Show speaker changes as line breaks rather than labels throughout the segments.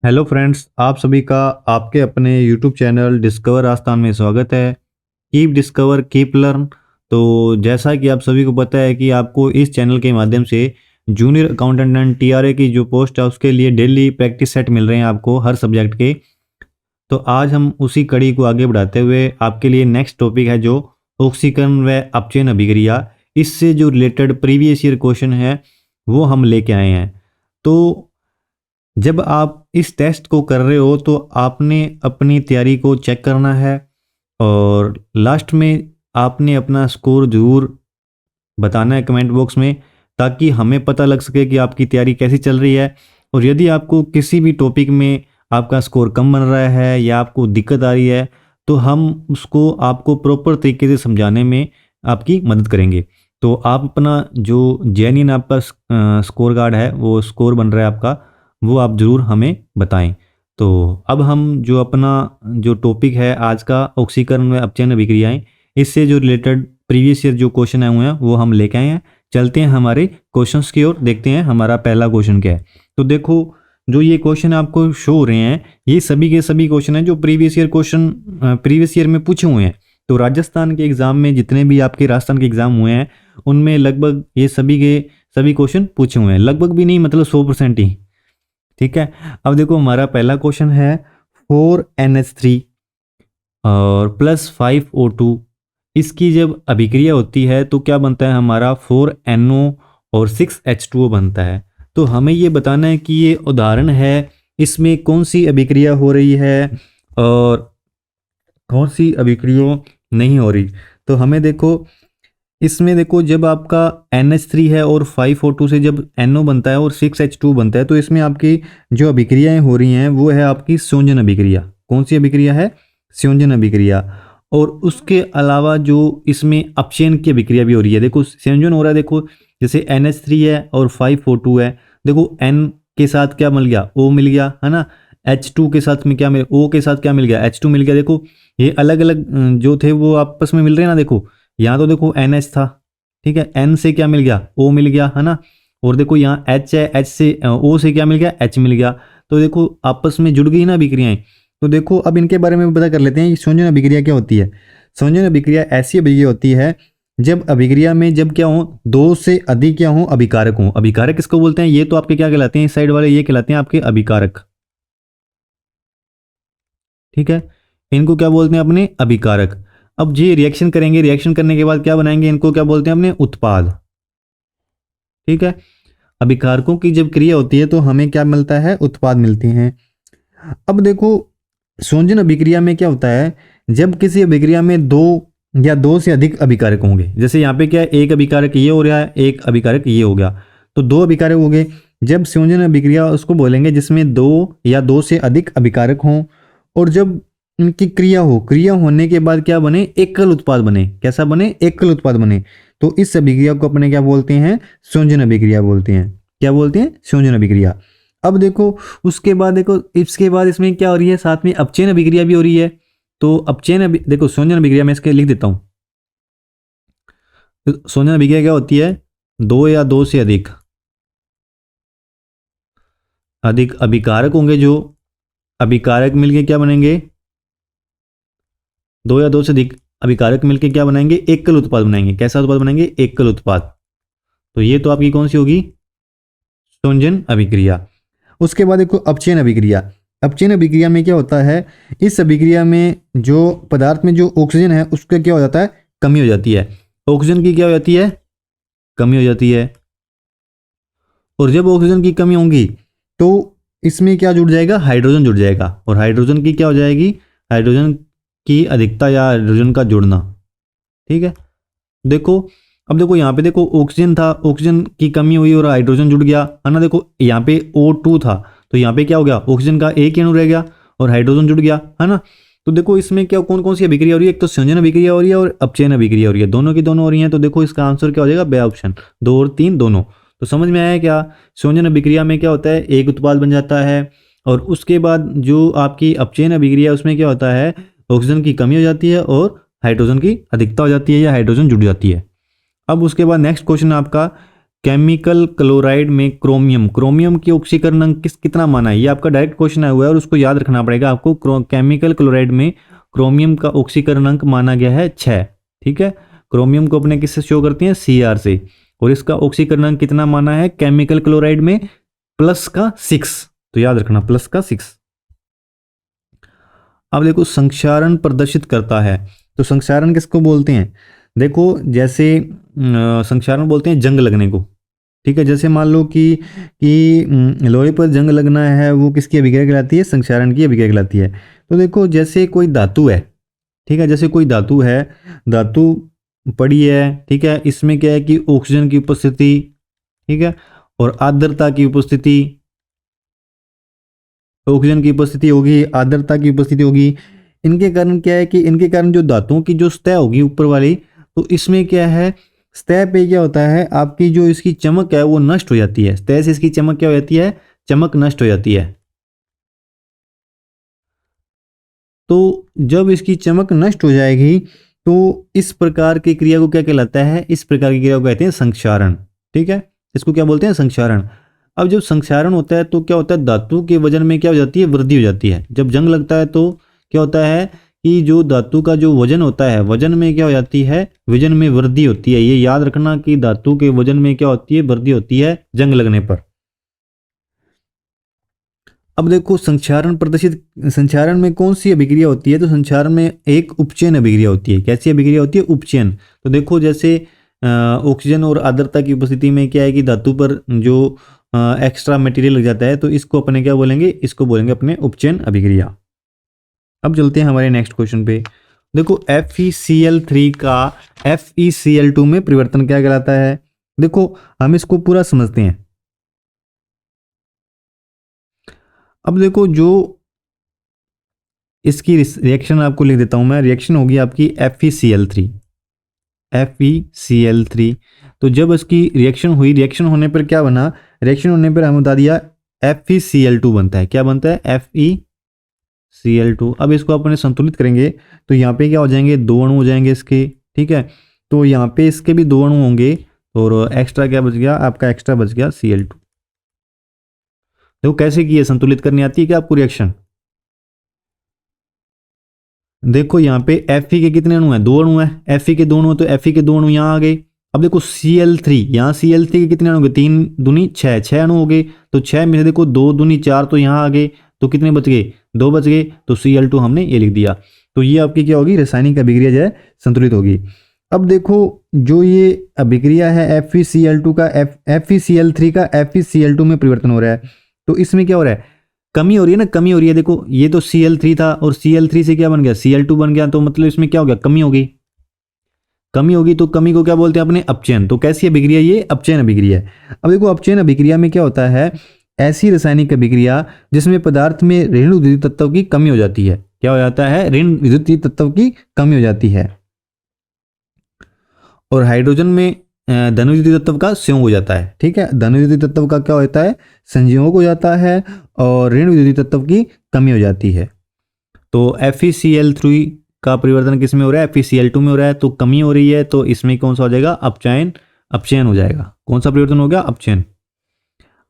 Hello friends, आप सभी का आपके अपने यूट्यूब चैनल डिस्कवर आस्थान में स्वागत है। Keep discover keep learn. तो जैसा कि आप सभी को पता है कि आपको इस चैनल के माध्यम से जूनियर अकाउंटेंट एंड टीआरए की जो पोस्ट है उसके लिए डेली प्रैक्टिस सेट मिल रहे हैं आपको हर सब्जेक्ट के। तो आज हम उसी कड़ी को आगे बढ़ाते हुए आपके लिए नेक्स्ट टॉपिक है जो ऑक्सीकरण व अपचयन अभिक्रिया, इससे जो रिलेटेड प्रीवियस ईयर क्वेश्चन है वो हम लेके आए हैं। तो जब आप इस टेस्ट को कर रहे हो तो आपने अपनी तैयारी को चेक करना है और लास्ट में आपने अपना स्कोर ज़रूर बताना है कमेंट बॉक्स में, ताकि हमें पता लग सके कि आपकी तैयारी कैसी चल रही है। और यदि आपको किसी भी टॉपिक में आपका स्कोर कम बन रहा है या आपको दिक्कत आ रही है तो हम उसको आपको प्रॉपर तरीके से समझाने में आपकी मदद करेंगे। तो आप अपना जो जेन्युइन आपका स्कोर कार्ड है, वो स्कोर बन रहा है आपका, वो आप ज़रूर हमें बताएं। तो अब हम जो अपना जो टॉपिक है आज का, ऑक्सीकरण व अपचयन अभिक्रियाएं, इससे जो रिलेटेड प्रीवियस ईयर जो क्वेश्चन आए हुए हैं वो हम लेके आए हैं। चलते हैं हमारे क्वेश्चंस की ओर, देखते हैं हमारा पहला क्वेश्चन क्या है। तो देखो, जो ये क्वेश्चन आपको शो हो रहे हैं ये सभी के सभी क्वेश्चन हैं जो प्रीवियस ईयर में पूछे हुए हैं। तो राजस्थान के एग्जाम में जितने भी आपके राजस्थान के एग्जाम हुए हैं उनमें लगभग ये सभी के सभी क्वेश्चन पूछे हुए हैं, लगभग भी नहीं मतलब 100% ही। ठीक है, अब देखो हमारा पहला क्वेश्चन है 4NH3 और +5O2, इसकी जब अभिक्रिया होती है तो क्या बनता है हमारा 4NO और 6H2O बनता है। तो हमें ये बताना है कि ये उदाहरण है, इसमें कौन सी अभिक्रिया हो रही है और कौन सी अभिक्रिया नहीं हो रही। तो हमें देखो, इसमें देखो जब आपका NH3 है और 5O2 से जब NO बनता है और 6H2 बनता है तो इसमें आपकी जो अभिक्रियाएं हो रही हैं वो है आपकी संयोजन अभिक्रिया। कौन सी अभिक्रिया है? संयोजन अभिक्रिया। और उसके अलावा जो इसमें अपचयन की अभिक्रिया भी हो रही है। देखो संयोजन हो रहा है, देखो जैसे NH3 है और 5O2 है, देखो N के साथ क्या मिल गया? O मिल गया, है ना। H2 के साथ में क्या मिल, O के साथ क्या मिल गया? H2 मिल गया। देखो ये अलग अलग जो थे वो आपस में मिल रहे हैं ना। देखो यहाँ तो देखो NH था, ठीक है, N से क्या मिल गया? O मिल गया, है ना। और देखो यहाँ H है, H से O से क्या मिल गया? H मिल गया। तो देखो आपस में जुड़ गई ना अभिक्रियाएं। तो देखो अब इनके बारे में पता कर लेते हैं, संयोजन अभिक्रिया क्या होती है। संयोजन अभिक्रिया ऐसी अभिक्रिया होती है जब अभिक्रिया में जब क्या हो, दो से अधिक क्या हो अभिकारक हो। अभिकारक किसको बोलते हैं? ये तो आपके क्या कहलाते हैं, इस साइड वाले ये कहलाते हैं आपके अभिकारक। ठीक है, इनको क्या बोलते हैं? अपने अभिकारक। अब ये रिएक्शन करेंगे, रिएक्शन करने के बाद क्या बनाएंगे? इनको क्या बोलते हैं? अपने उत्पाद। ठीक है, अभिकारकों की जब क्रिया होती है तो हमें क्या मिलता है? उत्पाद मिलते हैं। अब देखो संयोजन अभिक्रिया में क्या होता है, जब किसी अभिक्रिया में दो या दो से अधिक अभिकारक होंगे, जैसे यहाँ पे क्या है, एक अभिकारक ये हो रहा है, एक अभिकारक ये हो गया, तो दो अभिकारक हो गए। जब संयोजन अभिक्रिया उसको बोलेंगे जिसमें दो या दो से अधिक अभिकारक हों और जब इनकी क्रिया हो, क्रिया होने के बाद क्या बने? एकल उत्पाद बने। कैसा बने? एकल उत्पाद बने। तो इस अभिक्रिया को अपने क्या बोलते हैं? संयोजन अभिक्रिया बोलते हैं। क्या बोलते हैं? संयोजन अभिक्रिया। अब देखो उसके बाद देखो इसके बाद इसमें क्या हो रही है, साथ में अपचयन अभिक्रिया भी हो रही है। तो देखो संयोजन अभिक्रिया में इसके लिख देता हूं। तो संयोजन अभिक्रिया क्या होती है? दो या दो से अधिक अधिक अभिकारक होंगे, जो अभिकारक मिलके क्या बनेंगे? दो या दो से अधिक अभिकारक मिलके क्या बनाएंगे? एकल उत्पाद बनाएंगे। कैसा उत्पाद बनाएंगे? एकल उत्पाद। तो ये तो आपकी कौन सी होगी? संयोजन अभिक्रिया। उसके बाद देखो अपचयन अभिक्रिया। अपचयन अभिक्रिया में क्या होता है, इस अभिक्रिया में जो पदार्थ में जो ऑक्सीजन है उसका क्या हो जाता है? कमी हो जाती है। ऑक्सीजन की क्या हो जाती है? कमी हो जाती है। और जब ऑक्सीजन की कमी होगी तो इसमें क्या जुड़ जाएगा? हाइड्रोजन जुड़ जाएगा। और हाइड्रोजन की क्या हो जाएगी? हाइड्रोजन की अधिकता या हाइड्रोजन का जुड़ना। ठीक है, देखो अब देखो यहाँ पे देखो ऑक्सीजन था, ऑक्सीजन की कमी हुई और हाइड्रोजन जुड़ गया, है ना। देखो यहाँ पे O2 था तो यहाँ पे क्या हो गया? ऑक्सीजन का एक ही अणु रह गया और हाइड्रोजन जुड़ गया, है ना। तो देखो इसमें क्या कौन कौन सी अभिक्रिया हो रही है? एक तो संयोजन अभिक्रिया हो रही है और अपचयन अभिक्रिया हो रही है, दोनों की दोनों हो रही है। तो देखो इसका आंसर क्या हो जाएगा? बे ऑप्शन 2 और 3 दोनों। तो समझ में आया क्या? संयोजन अभिक्रिया में क्या होता है? एक उत्पाद बन जाता है और उसके बाद जो आपकी अपचयन अभिक्रिया उसमें क्या होता है? ऑक्सीजन की कमी हो जाती है और हाइड्रोजन की अधिकता हो जाती है या हाइड्रोजन जुड़ जाती है। अब उसके बाद नेक्स्ट क्वेश्चन आपका, केमिकल क्लोराइड में क्रोमियम की ऑक्सीकरण अंक कितना माना है, ये आपका डायरेक्ट क्वेश्चन आया हुआ है और उसको याद रखना पड़ेगा आपको। केमिकल क्लोराइड में क्रोमियम का ऑक्सीकरण अंक माना गया है 6। ठीक है, क्रोमियम को अपने किससे शो करते हैं, Cr से, और इसका ऑक्सीकरण अंक कितना माना है केमिकल क्लोराइड में, प्लस का 6। तो याद रखना प्लस का 6। अब देखो संक्षारण प्रदर्शित करता है, तो संक्षारण किसको बोलते हैं, देखो जैसे संक्षारण बोलते हैं जंग लगने को। ठीक है, जैसे मान लो कि लोहे पर जंग लगना है, वो किसकी अभिक्रिया कहलाती है, संक्षारण की अभिक्रिया कहलाती है। तो देखो जैसे कोई धातु है, ठीक है, जैसे कोई धातु है, धातु पड़ी है, ठीक है, इसमें क्या है कि ऑक्सीजन की उपस्थिति, ठीक है, और आर्द्रता की उपस्थिति, ऑक्सीजन की उपस्थिति होगी, आर्द्रता की उपस्थिति होगी। इनके कारण क्या है कि इनके कारण जो धातुओं की जो सतह होगी ऊपर वाली, तो इसमें क्या है, सतह पे क्या होता है, आपकी जो इसकी चमक है वो नष्ट हो जाती है। सतह से इसकी चमक क्या हो जाती है, चमक नष्ट हो जाती है। तो जब इसकी चमक नष्ट हो जाएगी तो इस प्रकार की क्रिया को क्या कहलाता है, इस प्रकार की क्रिया को कहते हैं संक्षारण। ठीक है, इसको क्या बोलते हैं, संक्षारण। अब जब संक्षारण होता है तो क्या होता है, धातु के वजन में क्या हो जाती है, वृद्धि हो जाती है। जब जंग लगता है तो क्या होता है कि जो धातु का जो वजन होता है, वजन में क्या हो जाती है, वजन में वृद्धि होती है। ये याद रखना कि धातु के वजन में क्या होती है, वृद्धि होती है जंग लगने पर। अब देखो संक्षारण प्रदर्शित, संक्षारण में कौन सी अभिक्रिया होती है, तो संक्षारण में एक उपचयन अभिक्रिया होती है। कैसी अभिक्रिया होती है, उपचयन। तो देखो जैसे ऑक्सीजन और आर्द्रता की उपस्थिति में क्या है कि धातु पर जो एक्स्ट्रा मटेरियल लग जाता है, तो इसको अपने क्या बोलेंगे, इसको बोलेंगे अपने उपचयन अभिक्रिया। अब चलते हैं हमारे नेक्स्ट क्वेश्चन पे। देखो FeCl3 का FeCl2 में परिवर्तन क्या कहलाता है। देखो हम इसको पूरा समझते हैं। अब देखो जो इसकी रिएक्शन आपको लिख देता हूं मैं, रिएक्शन होगी आपकी FeCl3। FeCl3, तो जब इसकी रिएक्शन हुई, रिएक्शन होने पर क्या बना, रिएक्शन होने पर हमें बता दिया FeCl2 बनता है। क्या बनता है, FeCl2। अब इसको अपने संतुलित करेंगे तो यहाँ पे क्या हो जाएंगे, 2 अणु हो जाएंगे इसके। ठीक है, तो यहाँ पे इसके भी 2 अणु होंगे और एक्स्ट्रा क्या बच गया, आपका एक्स्ट्रा बच गया Cl2। देखो कैसे किए, संतुलित करनी आती है क्या आपको रिएक्शन। देखो यहाँ पे Fe के कितने अणु हैं, 2 अणु हैं। Fe के 2 अणु, तो Fe के 2 अणु यहाँ आ गए। अब देखो Cl3, यहाँ Cl3 के कितने अणु हो गए, 3 दूनी 6, 6 अणु हो गए। तो 6 में से देखो 2 दूनी 4, तो यहाँ आ गए, तो कितने बच गए, 2 बच गए। तो Cl2 हमने ये लिख दिया। तो ये आपकी क्या होगी, रासायनिक अभिक्रिया जो है संतुलित होगी। अब देखो जो ये अभिक्रिया है FeCl2 का FeCl3 का FeCl2 में परिवर्तन हो रहा है, तो इसमें क्या हो रहा है, कमी हो रही है ना, कमी हो रही है। देखो ये तो Cl3 था और Cl3 से क्या बन गया, Cl2 बन गया। तो मतलब इसमें क्या हो गया, कमी होगी, कमी होगी। तो कमी को क्या बोलते हैं अपने, अपचयन। तो कैसी अभिक्रिया, ये अपचयन अभिक्रिया है। अब देखो अपचयन अभिक्रिया में क्या होता है, ऐसी रासायनिक अभिक्रिया जिसमें पदार्थ में ऋण विद्युत तत्व की कमी हो जाती है। क्या हो जाता है, ऋण विद्युत तत्व की कमी हो जाती है। और हाइड्रोजन में धन विद्युत तत्व का संयोग हो जाता है। ठीक है, धन विद्युत तत्व का क्या होता है, संयोग हो जाता है, और ऋण विद्युत तत्व की कमी हो जाती है। तो FeCl3 का परिवर्तन किस में हो रहा है, FeCl2 में हो रहा है। तो कमी हो रही है, तो इसमें कौन सा हो जाएगा, अपचयन, अपचयन हो जाएगा। कौन सा परिवर्तन हो गया, अपचयन।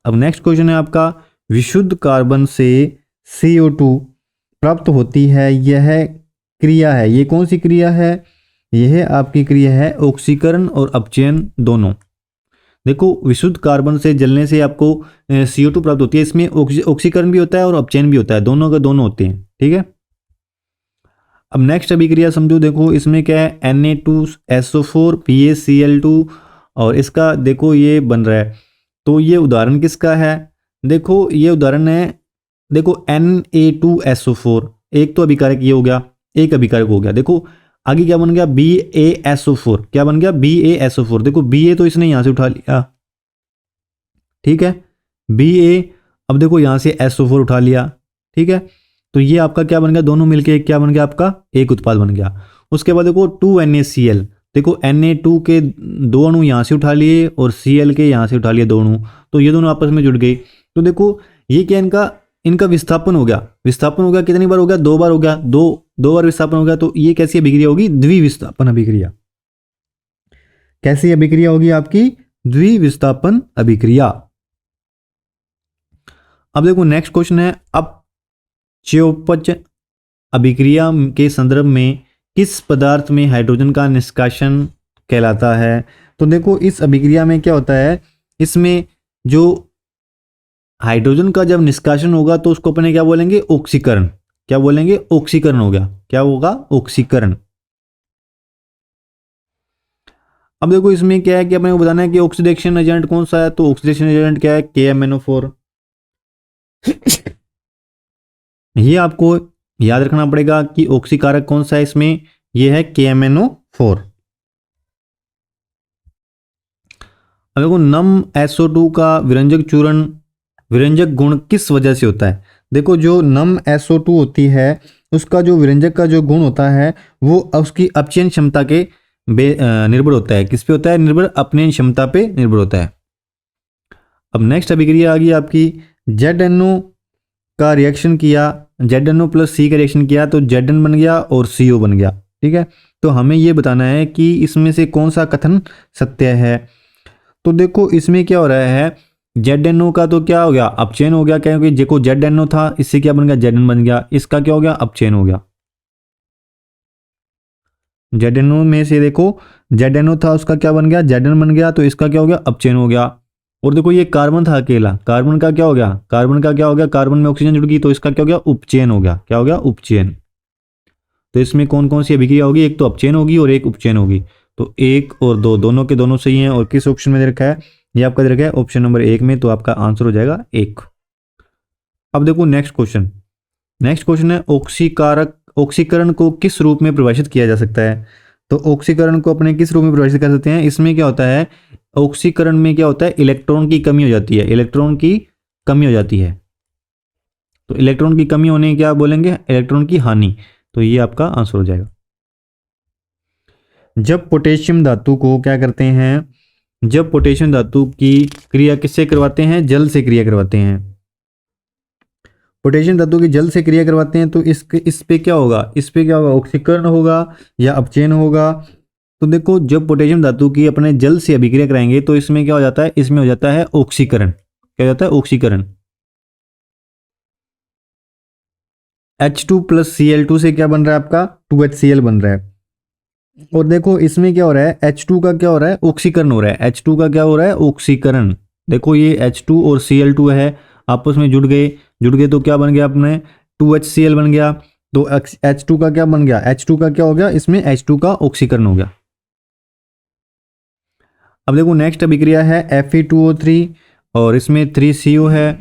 अब नेक्स्ट क्वेश्चन है आपका, विशुद्ध कार्बन से CO2 प्राप्त होती है, यह क्रिया है, ये कौन सी क्रिया है, यह आपकी क्रिया है ऑक्सीकरण और अपचयन दोनों। देखो विशुद्ध कार्बन से जलने से आपको CO2 प्राप्त होती है। इसमें ऑक्सीकरण भी होता है और अपचयन भी होता है, दोनों का दोनों होते हैं। ठीक है, अब नेक्स्ट अभिक्रिया समझो। देखो इसमें क्या है, Na2SO4 PaCl2, और इसका देखो ये बन रहा है। तो ये उदाहरण किसका है, देखो ये उदाहरण है, देखो Na2SO4, एक तो अभिकारक ये हो गया, एक अभिकारक हो गया। देखो आगे क्या बन गया, BaSO4, क्या बन गया, BaSO4। देखो Ba तो इसने यहां से उठा लिया, ठीक है, Ba, अब देखो यहां से SO4 उठा लिया। ठीक है, तो ये आपका क्या बन गया, दोनों मिलके क्या बन गया, आपका एक उत्पाद बन गया। उसके बाद देखो 2NaCl, देखो Na2 के 2 अणु यहां से उठा लिए और Cl के यहां से उठा लिए 2 अणु, तो ये दोनों आपस में जुड़ गए। तो देखो ये क्या, इनका विस्थापन हो गया। विस्थापन हो गया, कितनी बार हो गया, 2 बार हो गया, दो बार विस्थापन हो गया। तो ये कैसी अभिक्रिया होगी, द्विविस्थापन अभिक्रिया। कैसी अभिक्रिया होगी आपकी, द्विविस्थापन अभिक्रिया। अब देखो नेक्स्ट क्वेश्चन है, अपचयोपच अभिक्रिया के संदर्भ में किस पदार्थ में हाइड्रोजन का निष्कासन कहलाता है। तो देखो इस अभिक्रिया में क्या होता है, इसमें जो हाइड्रोजन का जब निष्कासन होगा तो उसको अपने क्या बोलेंगे, ऑक्सीकरण। क्या बोलेंगे, ऑक्सीकरण हो गया। क्या होगा, ऑक्सीकरण। अब देखो इसमें क्या है कि अपने को बताना है कि ऑक्सीडेशन एजेंट कौन सा है। तो ऑक्सीडेशन एजेंट क्या है, KMnO4। ये आपको याद रखना पड़ेगा कि ऑक्सीकारक कौन सा है इसमें, ये है KMnO4। अब देखो नम SO2 का विरंजक चूर्ण विरंजक गुण किस वजह से होता है। देखो जो नम SO2 होती है उसका जो विरंजक का जो गुण होता है वो उसकी अपचयन क्षमता के निर्भर होता है। किस पे होता है निर्भर, अपचयन क्षमता पे निर्भर होता है। अब नेक्स्ट अभिक्रिया आ गई आपकी, ZNO का रिएक्शन किया, ZNO प्लस C का रिएक्शन किया तो Zn बन गया और CO बन गया। ठीक है, तो हमें ये बताना है कि इसमें से कौन सा कथन सत्य है। तो देखो इसमें क्या हो रहा है, ZNO का तो क्या हो गया, अपचयन हो गया, क्योंकि देखो ZNO था, इससे क्या बन गया, Zn बन गया। इसका क्या हो गया, अपचयन हो गया। ZNO में से देखो ZNO था, उसका क्या बन गया, Zn बन गया, तो इसका क्या हो गया, अपचयन हो गया। और देखो ये कार्बन था अकेला, कार्बन का क्या हो गया, कार्बन का क्या हो गया, कार्बन में ऑक्सीजन जुड़ गई तो इसका क्या हो गया, उपचयन हो गया। क्या हो गया, उपचयन। तो इसमें कौन कौन सी अभिक्रिया होगी, एक तो अपचयन होगी और एक उपचयन होगी। तो 1 और 2 दोनों के दोनों सही हैं। और किस ऑप्शन में दे रखा है, ये आपका दे रखा है ऑप्शन नंबर 1 में, तो आपका आंसर हो जाएगा 1। अब देखो नेक्स्ट क्वेश्चन, नेक्स्ट क्वेश्चन है ऑक्सीकरण को किस रूप में परिभाषित किया जा सकता है। तो ऑक्सीकरण को अपने किस रूप में परिभाषित कर सकते हैं। इसमें क्या होता है, ऑक्सीकरण में क्या होता है, इलेक्ट्रॉन की कमी हो जाती है, इलेक्ट्रॉन की कमी हो जाती है। तो इलेक्ट्रॉन की कमी होने क्या बोलेंगे, इलेक्ट्रॉन की हानि। तो ये आपका आंसर हो जाएगा। जब पोटेशियम धातु को क्या करते हैं, जब पोटेशियम धातु की क्रिया किससे करवाते हैं, जल से क्रिया करवाते हैं। पोटेशियम धातु की जल से क्रिया करवाते हैं तो इस पे क्या होगा, इस पे क्या होगा, ऑक्सीकरण होगा या अपचयन होगा। तो देखो जब पोटेशियम धातु की अपने जल से अभिक्रिया कराएंगे तो इसमें क्या हो जाता है, इसमें हो जाता है ऑक्सीकरण। क्या हो जाता है, ऑक्सीकरण। H2 प्लस Cl2 से क्या बन रहा है आपका, 2HCl बन रहा है। और देखो इसमें क्या हो रहा है, H2 का क्या हो रहा है, ऑक्सीकरण हो रहा है। H2 का क्या हो रहा है, ऑक्सीकरण। देखो ये H2 और Cl2 है, आपस में जुड़ गए तो क्या बन गया अपने, 2HCl बन गया। तो H2 का क्या बन गया, H2 का क्या हो गया, इसमें H2 का ऑक्सीकरण हो गया। अब देखो नेक्स्ट अभिक्रिया है Fe2O3 और इसमें 3CO है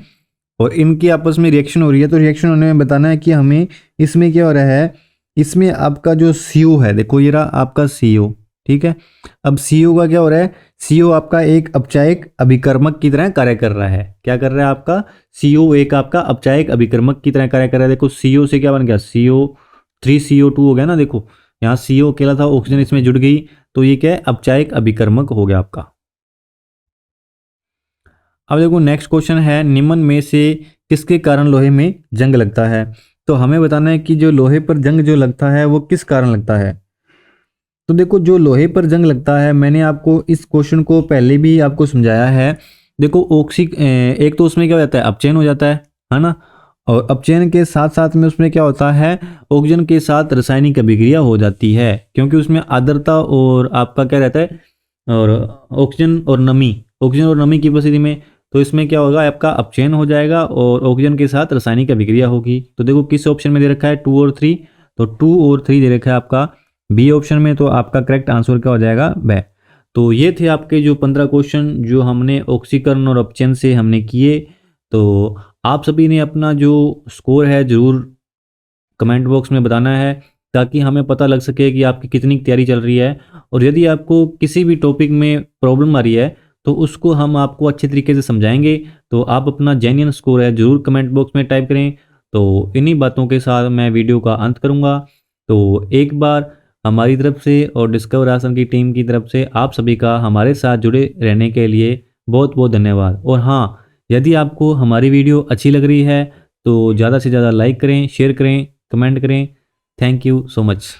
और इनकी आपस में रिएक्शन हो रही है। तो रिएक्शन होने में बताना है कि हमें इसमें क्या हो रहा है, इसमें आपका जो CO है, देखो ये रहा आपका CO। ठीक है, अब CO का क्या हो रहा है, CO आपका एक अपचायक अभिकर्मक की तरह कार्य कर रहा है। क्या कर रहा है आपका, CO एक आपका अपचायक अभिकर्मक की तरह कार्य कर रहा है। देखो CO से क्या बन गया, CO 3CO2 हो गया ना। देखो यहाँ CO अकेला था, ऑक्सीजन इसमें जुड़ गई तो ये क्या है, अपचायक अभिकर्मक हो गया आपका। अब देखो नेक्स्ट क्वेश्चन है, निम्न में से किसके कारण लोहे में जंग लगता है। तो हमें बताना है कि जो लोहे पर जंग जो लगता है वो किस कारण लगता है। तो देखो जो लोहे पर जंग लगता है, मैंने आपको इस क्वेश्चन को पहले भी आपको समझाया है। देखो एक तो उसमें क्या हो जाता है, अपचयन हो जाता है ना। और अपचयन के साथ साथ में उसमें क्या होता है, ऑक्सीजन के साथ रासायनिक अभिक्रिया हो जाती है, क्योंकि उसमें आर्द्रता और आपका क्या रहता है, और ऑक्सीजन और नमी की उपस्थिति में। तो इसमें क्या होगा, आपका अपचयन हो जाएगा और ऑक्सीजन के साथ रासायनिक अभिक्रिया होगी। तो देखो किस ऑप्शन में दे रखा है, 2 और 3। तो 2 और 3 दे रखा है आपका बी ऑप्शन में। तो आपका करेक्ट आंसर क्या हो जाएगा, ब। तो ये थे आपके जो 15 क्वेश्चन जो हमने ऑक्सीकरण और अपचयन से हमने किए। तो आप सभी ने अपना जो स्कोर है ज़रूर कमेंट बॉक्स में बताना है, ताकि हमें पता लग सके कि आपकी कितनी तैयारी चल रही है। और यदि आपको किसी भी टॉपिक में प्रॉब्लम आ रही है तो उसको हम आपको अच्छे तरीके से समझाएंगे। तो आप अपना जेन्युइन स्कोर है ज़रूर कमेंट बॉक्स में टाइप करें। तो इन्हीं बातों के साथ मैं वीडियो का अंत करूँगा। तो एक बार हमारी तरफ से और डिस्कवर आसन की टीम की तरफ से आप सभी का हमारे साथ जुड़े रहने के लिए बहुत बहुत धन्यवाद। और हाँ, यदि आपको हमारी वीडियो अच्छी लग रही है तो ज़्यादा से ज़्यादा लाइक करें, शेयर करें, कमेंट करें। Thank you so much.